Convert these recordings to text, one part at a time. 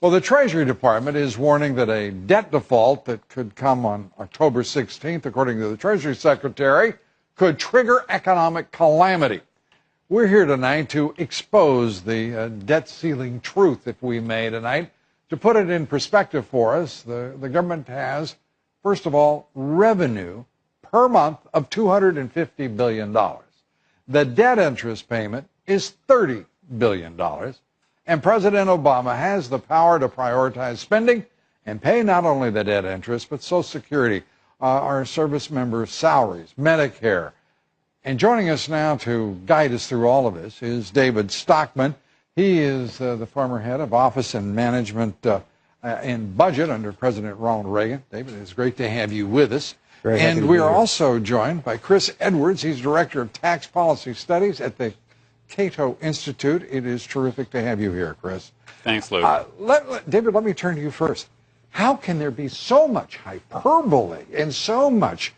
Well, the Treasury Department is warning that a debt default that could come on October 16th, according to the Treasury Secretary, could trigger economic calamity. We're here tonight to expose the debt ceiling truth, if we may, tonight. To put it in perspective for us, the government has, first of all, revenue per month of $250 billion. The debt interest payment is $30 billion. And President Obama has the power to prioritize spending and pay not only the debt interest, but Social Security, our service members' salaries, Medicare. And joining us now to guide us through all of this is David Stockman. He is the former head of Office and Management and Budget under President Ronald Reagan. David, it's great to have you with us. And we are also joined by Chris Edwards. He's Director of Tax Policy Studies at the Cato Institute. It is terrific to have you here, Chris. Thanks, Lou. David, let me turn to you first. How can there be so much hyperbole and so much,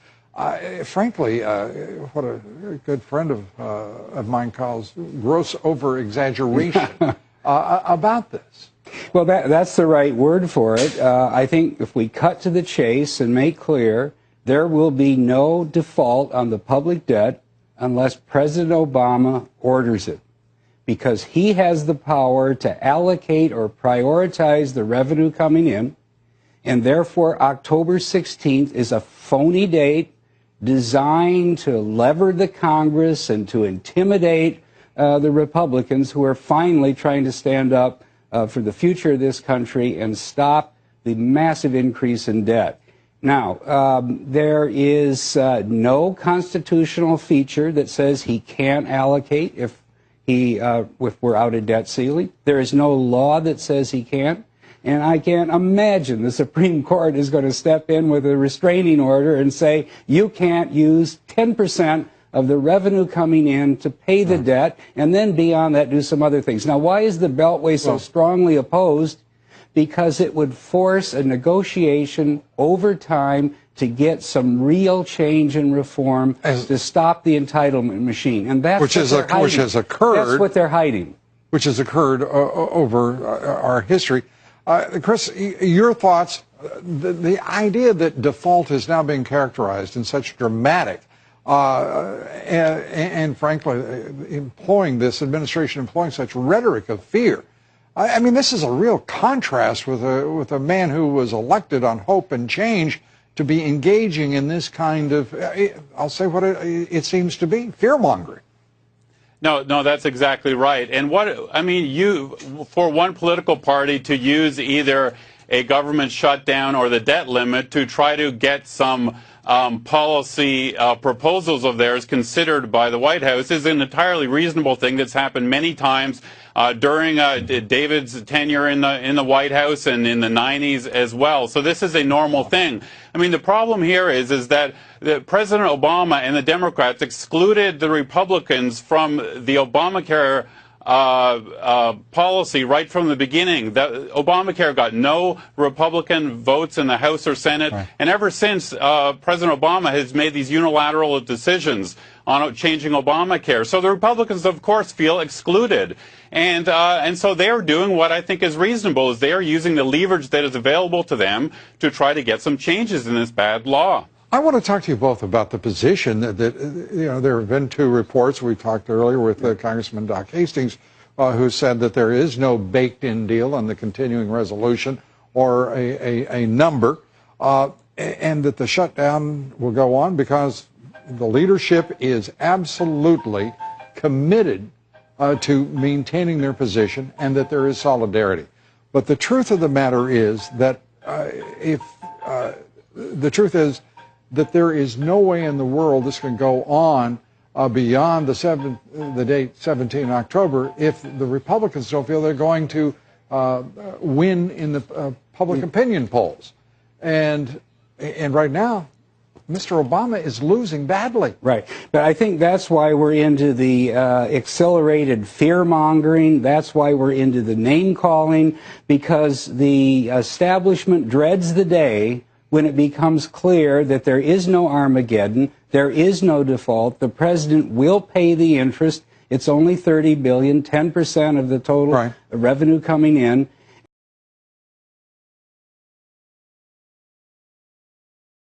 frankly, what a good friend of mine calls gross over-exaggeration about this? Well, that's the right word for it. I think if we cut to the chase and make clear, there will be no default on the public debt unless President Obama orders it, because he has the power to allocate or prioritize the revenue coming in, and therefore October 16th is a phony date designed to lever the Congress and to intimidate the Republicans who are finally trying to stand up for the future of this country and stop the massive increase in debt. Now, there is no constitutional feature that says he can't allocate if we're out of debt ceiling. There is no law that says he can't. And I can't imagine the Supreme Court is going to step in with a restraining order and say, you can't use 10% of the revenue coming in to pay the debt, and then beyond that do some other things. Now, why is the Beltway so strongly opposed? Because it would force a negotiation over time to get some real change and reform to stop the entitlement machine. And that's which has occurred. That's what they're hiding. Which has occurred over our history. Chris, your thoughts, the idea that default is now being characterized in such dramatic and frankly, this administration employing such rhetoric of fear. I mean, this is a real contrast with a man who was elected on hope and change to be engaging in this kind of, I'll say what it seems to be, fear-mongering. No, that's exactly right. And for one political party to use either a government shutdown or the debt limit to try to get some policy proposals of theirs considered by the White House is an entirely reasonable thing that's happened many times during David's tenure in the White House and in the 90s as well. So this is a normal thing. I mean, the problem here is that President Obama and the Democrats excluded the Republicans from the Obamacare policy right from the beginning. Obamacare got no Republican votes in the House or Senate, and ever since, President Obama has made these unilateral decisions on changing Obamacare. So the Republicans, of course, feel excluded. And so they're doing what I think is reasonable, is they are using the leverage that is available to them to try to get some changes in this bad law. I want to talk to you both about the position that there have been two reports. We talked earlier with Congressman Doc Hastings, who said that there is no baked-in deal on the continuing resolution or a number, and that the shutdown will go on because the leadership is absolutely committed to maintaining their position and that there is solidarity. But the truth of the matter is that that there is no way in the world this can go on beyond the date 17 October if the Republicans don't feel they're going to win in the public opinion polls. And right now, Mr. Obama is losing badly. Right. But I think that's why we're into the accelerated fear-mongering. That's why we're into the name-calling, because the establishment dreads the day when it becomes clear that there is no Armageddon, there is no default, the president will pay the interest. It's only $30 billion, 10% of the total revenue coming in,